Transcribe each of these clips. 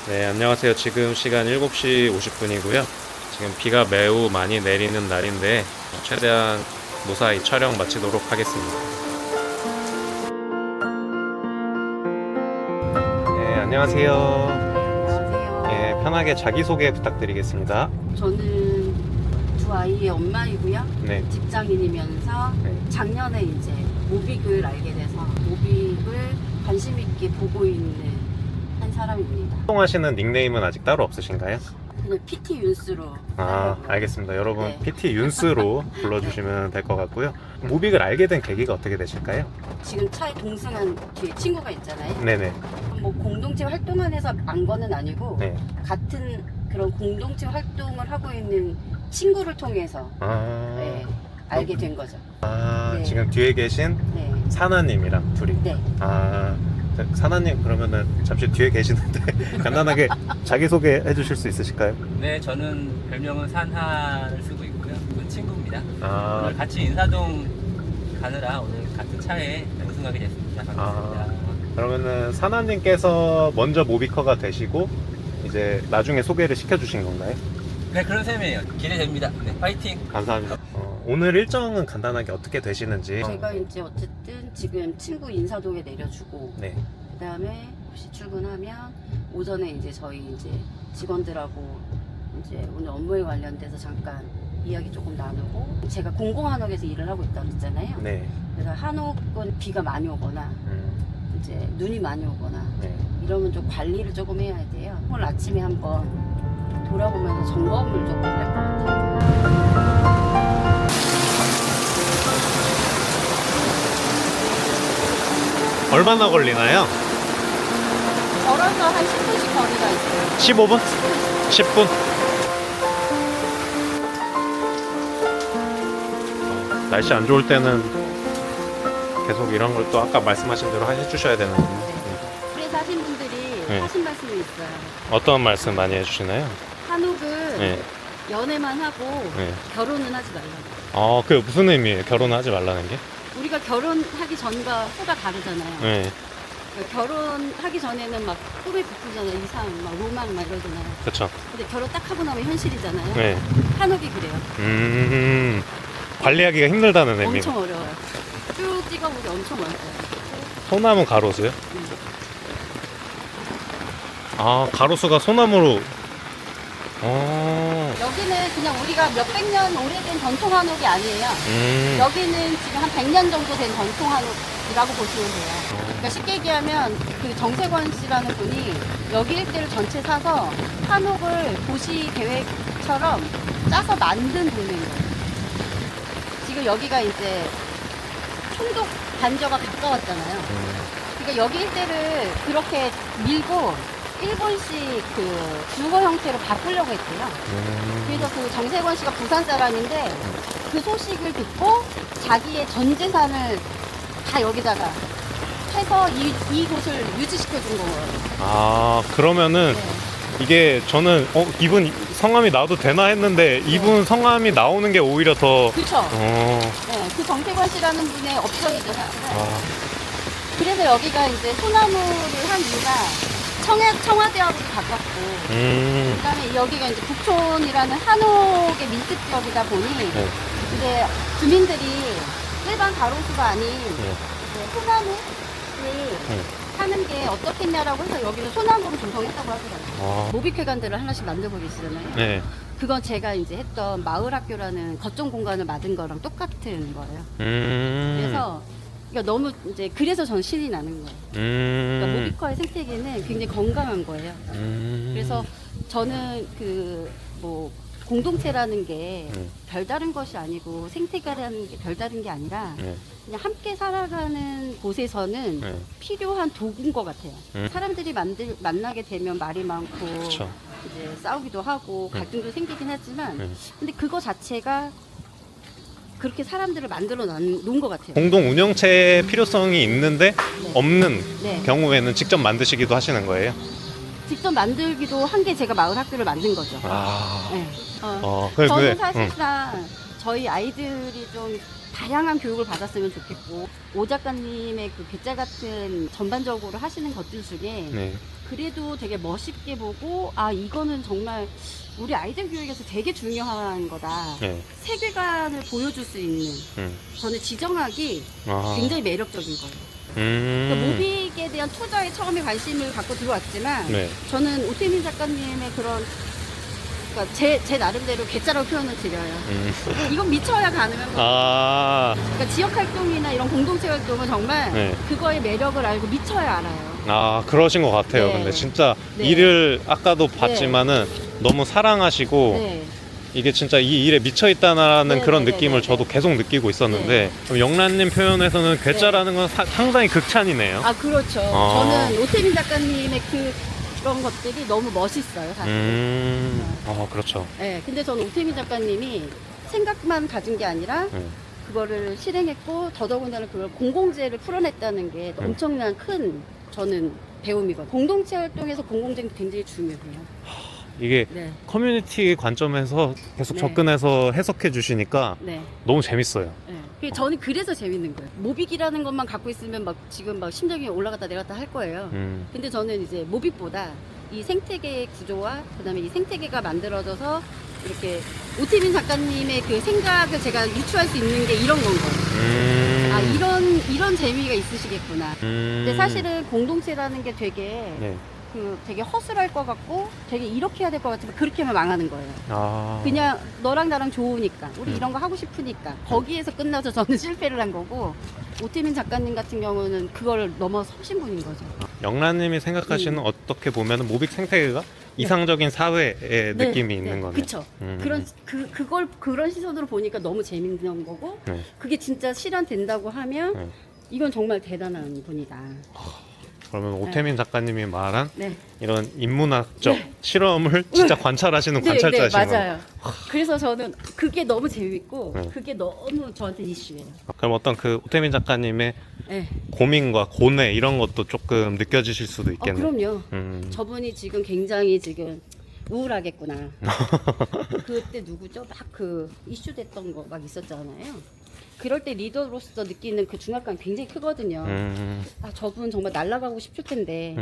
네, 안녕하세요. 지금 시간 7시 50분이고요. 지금 비가 매우 많이 내리는 날인데 최대한 무사히 촬영 마치도록 하겠습니다. 네, 안녕하세요. 안녕하세요. 예, 편하게 자기소개 부탁드리겠습니다. 저는 두 아이의 엄마이고요. 네. 직장인이면서 네. 작년에 이제 모빅을 알게 돼서 모빅을 관심 있게 보고 있는 한 사람입니다. 활동하시는 닉네임은 아직 따로 없으신가요? 그냥 PT 윤스로. 아, 하려고요. 알겠습니다. 여러분, 네. PT 윤스로 불러주시면 될 것 같고요. 모빅을 알게 된 계기가 어떻게 되실까요? 지금 차에 동승한 뒤에 친구가 있잖아요. 네네. 뭐 공동체 활동을 해서 안 거는 아니고 네. 같은 그런 공동체 활동을 하고 있는 친구를 통해서 아, 네, 알게 된 거죠. 네. 지금 뒤에 계신 네. 사나님이랑 둘이. 네. 사나님 그러면은 잠시 뒤에 계시는데 간단하게 자기소개 해주실 수 있으실까요? 네, 저는 별명은 산하를 쓰고 있고요. 그 친구입니다. 아, 오늘 같이 인사동 가느라 오늘 같은 차에 우승하게 됐습니다. 반갑습니다. 그러면은 사나님께서 먼저 모비커가 되시고 이제 나중에 소개를 시켜주신 건가요? 네, 그런 셈이에요. 기대됩니다. 네, 파이팅! 감사합니다. 오늘 일정은 간단하게 어떻게 되시는지. 제가 이제 어쨌든 지금 친구 인사동에 내려주고 네. 그다음에 혹시 출근하면 오전에 이제 저희 이제 직원들하고 이제 오늘 업무에 관련돼서 잠깐 이야기 조금 나누고 제가 공공한옥에서 일을 하고 있다고 했잖아요. 네. 그래서 한옥은 비가 많이 오거나 이제 눈이 많이 오거나 네. 이러면 좀 관리를 조금 해야 돼요. 오늘 아침에 한번 돌아보면서 점검을 조금 할 것 같아요. 얼마나 걸리나요? 걸어서 한 10분씩 거리가 있어요. 15분? 10분? 날씨 안 좋을 때는 계속 이런 걸 또 아까 말씀하신 대로 해주셔야 되는군요. 그래서 하신 분들이 네. 하신 말씀이 있어요. 어떤 말씀 많이 해주시나요? 한옥은 네. 연애만 하고 네. 결혼은 하지 말라고. 그게 무슨 의미예요? 결혼하지 말라는 게? 우리가 결혼하기 전과 후가 다르잖아요. 네. 그러니까 결혼하기 전에는 막 꿈이 부풀잖아요. 이상, 막 로망 막 이러잖아요. 그쵸. 근데 결혼 딱 하고 나면 현실이잖아요. 네. 한옥이 그래요. 관리하기가 힘들다는 의미. 엄청 어려워요. 쭉 찍어보기 엄청 어려워요. 소나무 가로수요? 가로수가 소나무로. 여기는 그냥 우리가 몇백 년 오래된 전통 한옥이 아니에요. 여기는 지금 한 100년 정도 된 전통 한옥이라고 보시면 돼요. 그러니까 쉽게 얘기하면 그 정세권 씨라는 분이 여기 일대를 전체 사서 한옥을 도시 계획처럼 짜서 만든 동네인 거예요. 지금 여기가 이제 총독 단저가 가까웠잖아요. 그러니까 여기 일대를 그렇게 밀고 일본식 그 주거 형태로 바꾸려고 했대요. 그래서 그 정세권 씨가 부산 사람인데 그 소식을 듣고 자기의 전 재산을 다 여기다가 해서 이곳을 유지시켜 준 거예요. 그러면은 네. 이게 저는 이분 성함이 나도 되나 했는데 이분 성함이 나오는 게 오히려 더. 그쵸? 네, 그 정세권 씨라는 분의 업적이죠, 사실은. 그래서 여기가 이제 소나무를 한 이유가 청와대하고도 가깝고, 그 다음에 여기가 이제 북촌이라는 한옥의 밀집 지역이다 보니, 이제 주민들이 일반 가로수가 아닌 이제 소나무를 하는 게 어떻겠냐라고 해서 여기는 소나무로 조성했다고 하더라고요. 모빅회관들을 하나씩 만들고 계시잖아요. 네. 그건 제가 이제 했던 마을학교라는 거점 공간을 만든 거랑 똑같은 거예요. 그래서 그러니까 너무 이제 그래서 전 신이 나는 거예요. 그러니까 모비커의 생태계는 굉장히 건강한 거예요. 그래서 저는 그 뭐 공동체라는 게 별다른 것이 아니고 생태계라는 게 별다른 게 아니라 그냥 함께 살아가는 곳에서는 필요한 도구인 것 같아요. 사람들이 만나게 되면 말이 많고 그쵸. 이제 싸우기도 하고 갈등도 생기긴 하지만 근데 그거 자체가 그렇게 사람들을 만들어 놓은 것 같아요. 공동 운영체의 필요성이 있는데 네. 없는 네. 경우에는 직접 만드시기도 하시는 거예요? 직접 만들기도 한 게 제가 마을 학교를 만든 거죠. 네. 저는 사실상 저희 아이들이 좀 다양한 교육을 받았으면 좋겠고, 오 작가님의 그 괴짜 같은 전반적으로 하시는 것들 중에 네. 그래도 되게 멋있게 보고, 아, 이거는 정말 우리 아이들 교육에서 되게 중요한 거다. 네. 세계관을 보여줄 수 있는, 저는 지정학이 아. 굉장히 매력적인 거예요. 그러니까 모빅에 대한 투자에 처음에 관심을 갖고 들어왔지만, 네. 저는 오태민 작가님의 그런, 그러니까 제 나름대로 괴짜라고 표현을 드려요. 이건 미쳐야 가능한 거예요. 아. 그러니까 지역 활동이나 이런 공동체 활동은 정말 네. 그거의 매력을 알고 미쳐야 알아요. 아, 그러신 것 같아요. 네. 근데 진짜 네. 일을 아까도 봤지만은 너무 사랑하시고 네. 이게 진짜 이 일에 미쳐있다는 네, 그런 네, 느낌을 네, 저도 계속 느끼고 있었는데 그럼 영란님 표현에서는 괴짜라는 건 상당히 극찬이네요. 아, 그렇죠. 저는 오태민 작가님의 그런 것들이 너무 멋있어요, 사실. 그렇죠. 네, 근데 저는 오태민 작가님이 생각만 가진 게 아니라 네. 그거를 실행했고, 더더군다나 그걸 공공재를 풀어냈다는 게 엄청난 큰 저는 배움이거든요. 공동체 활동에서 공공재는 굉장히 중요해요. 이게 네. 커뮤니티 관점에서 계속 네. 접근해서 해석해 주시니까 네. 너무 재밌어요. 저는 그래서 재밌는 거예요. 모빅이라는 것만 갖고 있으면 막 지금 막 심장이 올라갔다 내렸다 할 거예요. 근데 저는 이제 모빅보다 이 생태계의 구조와 그다음에 이 생태계가 만들어져서 이렇게 오태민 작가님의 그 생각을 제가 유추할 수 있는 게 이런 건 거예요. 아, 이런 재미가 있으시겠구나. 근데 사실은 공동체라는 게 되게 네. 되게 허술할 것 같고 되게 이렇게 해야 될 것 같으면 그렇게 하면 망하는 거예요. 아. 그냥 너랑 나랑 좋으니까 우리 이런 거 하고 싶으니까 거기에서 끝나서 저는 실패를 한 거고, 오태민 작가님 같은 경우는 그걸 넘어서신 분인 거죠. 영란님이 생각하시는 어떻게 보면 모빅 생태계가 이상적인 사회의 느낌이 있는 거네요. 그쵸. 그걸 그런 시선으로 보니까 너무 재밌는 거고, 네. 그게 진짜 실현된다고 하면 네. 이건 정말 대단한 분이다. 그러면 오태민 작가님이 말한 네. 이런 인문학적 실험을 진짜 관찰하시는 관찰자시네요. 맞아요. 그래서 저는 그게 너무 재밌고 네. 그게 너무 저한테 이슈예요. 그럼 어떤 그 오태민 작가님의 네. 고민과 고뇌 이런 것도 조금 느껴지실 수도 있겠네요. 그럼요. 음. 저분이 지금 굉장히 지금 우울하겠구나. 그때 누구죠? 막 그 이슈 됐던 거 막 있었잖아요. 그럴 때 리더로서 느끼는 그 중압감이 굉장히 크거든요. 아, 저분 정말 날아가고 싶을 텐데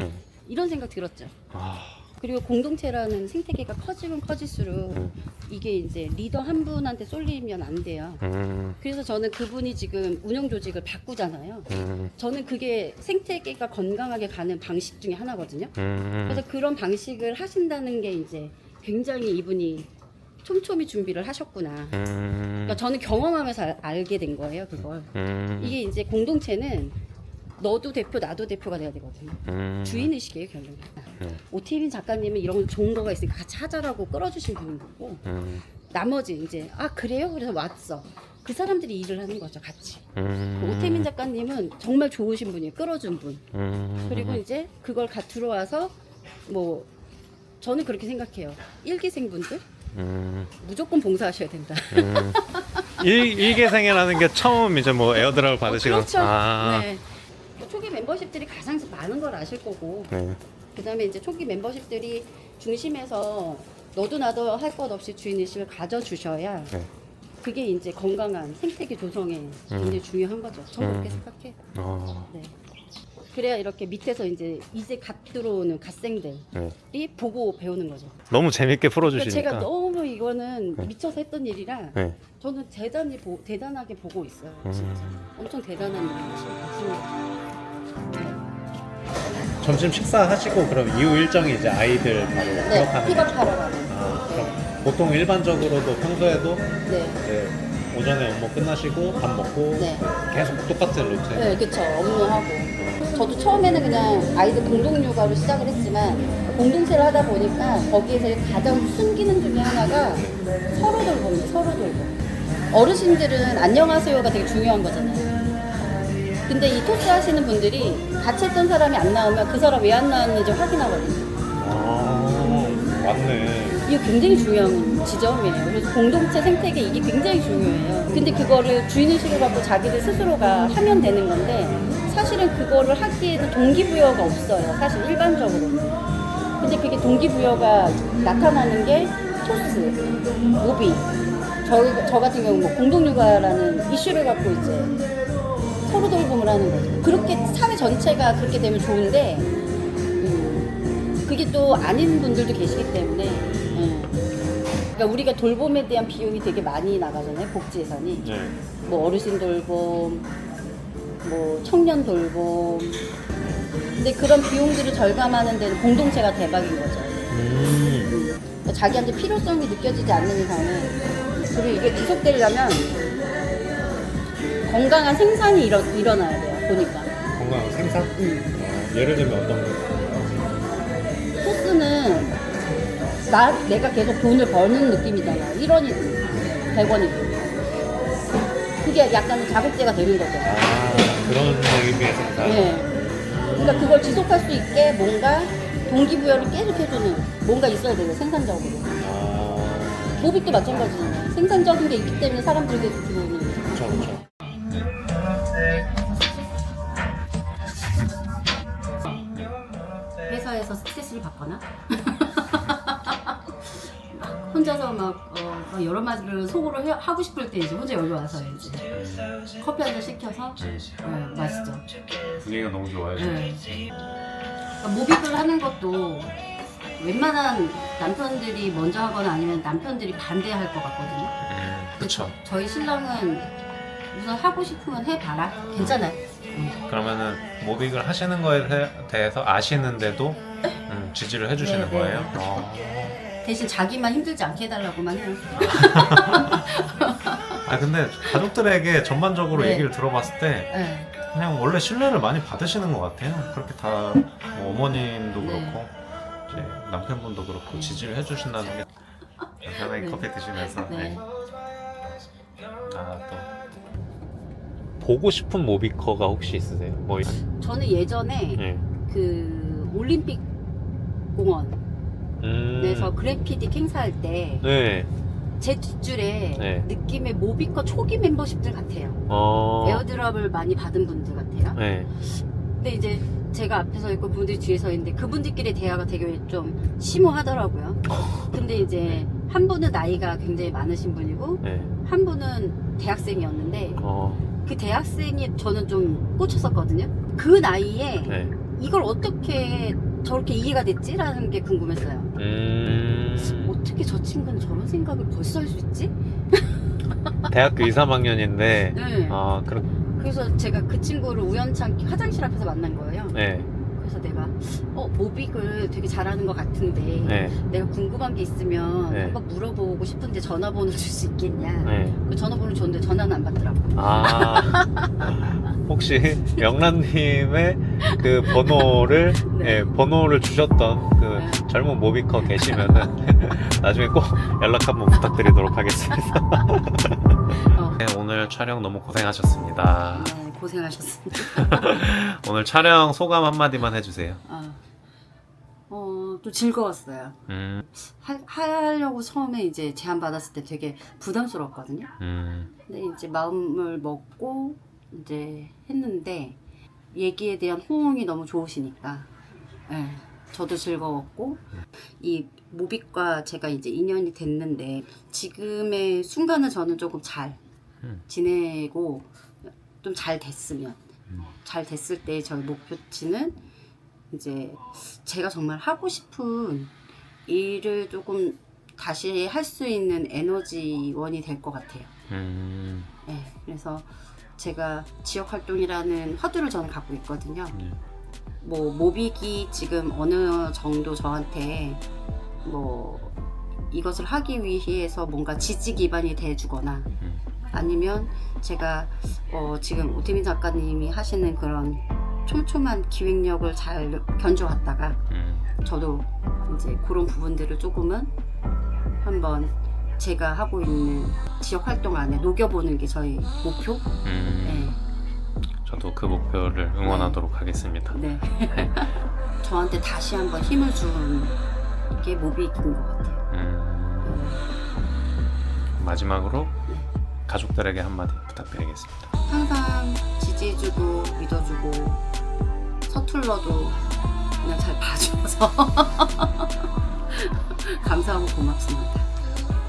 이런 생각 들었죠. 아. 그리고 공동체라는 생태계가 커지면 커질수록 이게 이제 리더 한 분한테 쏠리면 안 돼요. 그래서 저는 그분이 지금 운영 조직을 바꾸잖아요. 저는 그게 생태계가 건강하게 가는 방식 중에 하나거든요. 그래서 그런 방식을 하신다는 게 이제 굉장히 이분이 촘촘히 준비를 하셨구나. 그러니까 저는 경험하면서 알게 된 거예요, 그걸. 이게 이제 공동체는 너도 대표, 나도 대표가 돼야 되거든요. 주인의식이에요, 결국은. 오태민 작가님은 이런 좋은 거가 있으니까 같이 하자라고 끌어주신 분인 거고, 나머지 이제, 아, 그래요? 그래서 왔어. 그 사람들이 일을 하는 거죠, 같이. 오태민 작가님은 정말 좋으신 분이에요, 끌어준 분. 그리고 이제 그걸 들어와서, 뭐, 저는 그렇게 생각해요. 일기생분들? 무조건 봉사하셔야 된다. 일개생이라는 게 처음 이제 뭐 에어드랍을 받으시고. 그렇죠. 아. 네. 초기 멤버십들이 가장 많은 걸 아실 거고, 네. 그다음에 이제 초기 멤버십들이 중심에서 너도 나도 할 것 없이 주인의식을 가져주셔야 네. 그게 이제 건강한 생태계 조성에 굉장히 중요한 거죠. 저는 그렇게 생각해요. 네. 그래야 이렇게 밑에서 이제 갓 들어오는 갓생들이 보고 배우는 거죠. 너무 재밌게 그러니까 풀어주시니까. 제가 너무 이거는 미쳐서 했던 일이라 네. 저는 대단하게 보고 있어요. 진짜 엄청 대단한 일을 하시는 거죠. 점심 식사하시고 그럼 이후 일정이 이제 아이들 바로 네, 픽업하러 가는. 그럼 보통 일반적으로도 평소에도 네. 이제 오전에 업무 끝나시고 밥 먹고 네. 계속 똑같은 루틴. 네, 그쵸. 업무하고. 저도 처음에는 그냥 아이들 공동육아로 시작을 했지만 공동체를 하다 보니까 거기에서 가장 순기능 중에 하나가 서로 돌보는 서로 돌보. 어르신들은 안녕하세요가 되게 중요한 거잖아요. 근데 이 토스 하시는 분들이 같이 했던 사람이 안 나오면 그 사람 왜 안 나왔는지 확인하거든요. 아, 맞네. 이게 굉장히 중요한 지점이에요. 그래서 공동체 생태계 이게 굉장히 중요해요. 근데 그거를 주인의식을 갖고 자기들 스스로가 하면 되는 건데 사실은 그거를 하기에는 동기부여가 없어요. 사실 일반적으로. 근데 그게 동기부여가 나타나는 게 토스, 모비, 저 같은 경우 뭐 공동육아라는 이슈를 갖고 이제 서로 돌봄을 하는 거죠. 그렇게 사회 전체가 그렇게 되면 좋은데 그게 또 아닌 분들도 계시기 때문에 그러니까 우리가 돌봄에 대한 비용이 되게 많이 나가잖아요. 복지 예산이. 네. 뭐 어르신 돌봄, 뭐 청년 돌봄. 근데 그런 비용들을 절감하는 데는 공동체가 대박인 거죠. 그러니까 자기한테 필요성이 느껴지지 않는 이상은. 그리고 이게 지속되려면 건강한 생산이 일어나야 돼요. 보니까. 건강한 생산? 예를 들면 어떤 거? 소스는 내가 계속 돈을 버는 느낌이잖아. 1원이든 100원이든. 그게 약간 자극제가 되는 거죠. 그런 의미의 생산? 네. 그러니까 그걸 지속할 수 있게 뭔가 동기부여를 계속 해주는 뭔가 있어야 돼요. 생산적으로. 모빅도 마찬가지잖아요. 생산적인 게 있기 때문에 사람들이 계속 들어오는 거죠. 그렇죠. 회사에서 스트레스를 받거나 막 혼자서 막 여러 마디를 속으로 하고 싶을 때 이제 혼자 여기 와서 이제 커피 한 잔 시켜서 마시죠. 분위기가 너무 좋아요. 네. 그러니까 모빅을 하는 것도 웬만한 남편들이 먼저 하거나 아니면 남편들이 반대할 것 같거든요. 그렇죠. 저희 신랑은 우선 하고 싶으면 해봐라. 괜찮아요. 그러면은 모빅을 하시는 거에 대해서 아시는데도 지지를 해주시는 네, 거예요? 대신 자기만 힘들지 않게 해달라고만 해요. 근데 가족들에게 전반적으로 네. 얘기를 들어봤을 때 네. 그냥 원래 신뢰를 많이 받으시는 것 같아요. 그렇게 다 뭐 어머님도 네. 그렇고 이제 남편분도 그렇고 지지를 해주신다는 게 편하게 네. 커피 드시면서 네. 또 보고 싶은 모비커가 혹시 있으세요? 뭐 저는 예전에 네. 그 올림픽 공원에서 그래피딕 행사할 때 제 네. 뒷줄에 네. 느낌의 모비커 초기 멤버십들 같아요. 에어드랍을 많이 받은 분들 같아요. 네. 근데 이제 제가 앞에 서 있고 그분들이 뒤에 서 있는데 그분들끼리 대화가 되게 좀 심오하더라고요. 근데 이제 한 분은 나이가 굉장히 많으신 분이고 네. 한 분은 대학생이었는데 그 대학생이 저는 좀 꽂혔었거든요. 그 나이에 네. 이걸 어떻게 저렇게 이해가 됐지라는 게 궁금했어요. 어떻게 저 친구는 저런 생각을 벌써 할 수 있지? 대학교 2, 3학년인데 네. 그래서 제가 그 친구를 우연찮게 화장실 앞에서 만난 거예요. 네. 그래서 내가 모빅을 되게 잘하는 것 같은데 네. 내가 궁금한 게 있으면 네. 한번 물어보고 싶은데 전화번호 줄 수 있겠냐. 네. 그 전화번호 줬는데 전화는 안 받더라고. 혹시 영란님의 그 번호를 네. 번호를 주셨던 그 네. 젊은 모비커 계시면은 나중에 꼭 연락 한번 부탁드리도록 하겠습니다. 네, 오늘 촬영 너무 고생하셨습니다. 네, 고생하셨습니다. 오늘 촬영 소감 한마디만 해주세요. 또 즐거웠어요. 하려고 처음에 이제 제안 받았을 때 되게 부담스러웠거든요. 근데 이제 마음을 먹고 이제 했는데 얘기에 대한 호응이 너무 좋으시니까 네, 저도 즐거웠고 이 모빅과 제가 이제 인연이 됐는데 지금의 순간은 저는 조금 잘 지내고 좀 잘 됐으면 잘 됐을 때 저희 목표치는 이제 제가 정말 하고 싶은 일을 조금 다시 할 수 있는 에너지원이 될 것 같아요. 네, 그래서 제가 지역활동이라는 화두를 저는 갖고 있거든요. 뭐 모빅이 지금 어느 정도 저한테 뭐 이것을 하기 위해서 뭔가 지지 기반이 돼주거나 아니면 제가 지금 오태민 작가님이 하시는 그런 촘촘한 기획력을 잘 견줘왔다가 저도 이제 그런 부분들을 조금은 한번 제가 하고 있는 지역 활동 안에 녹여보는 게 저희 목표. 네. 저도 그 목표를 응원하도록 하겠습니다. 네. 저한테 다시 한번 힘을 준 게 모빅인 것 같아요. 마지막으로 가족들에게 한마디 부탁드리겠습니다. 항상 지지해주고 믿어주고 서툴러도 그냥 잘 봐줘서 감사하고 고맙습니다.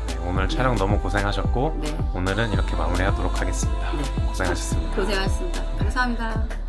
네, 오늘 촬영 너무 고생하셨고 네. 오늘은 이렇게 마무리하도록 하겠습니다. 네. 고생하셨습니다. 고생하셨습니다. 감사합니다.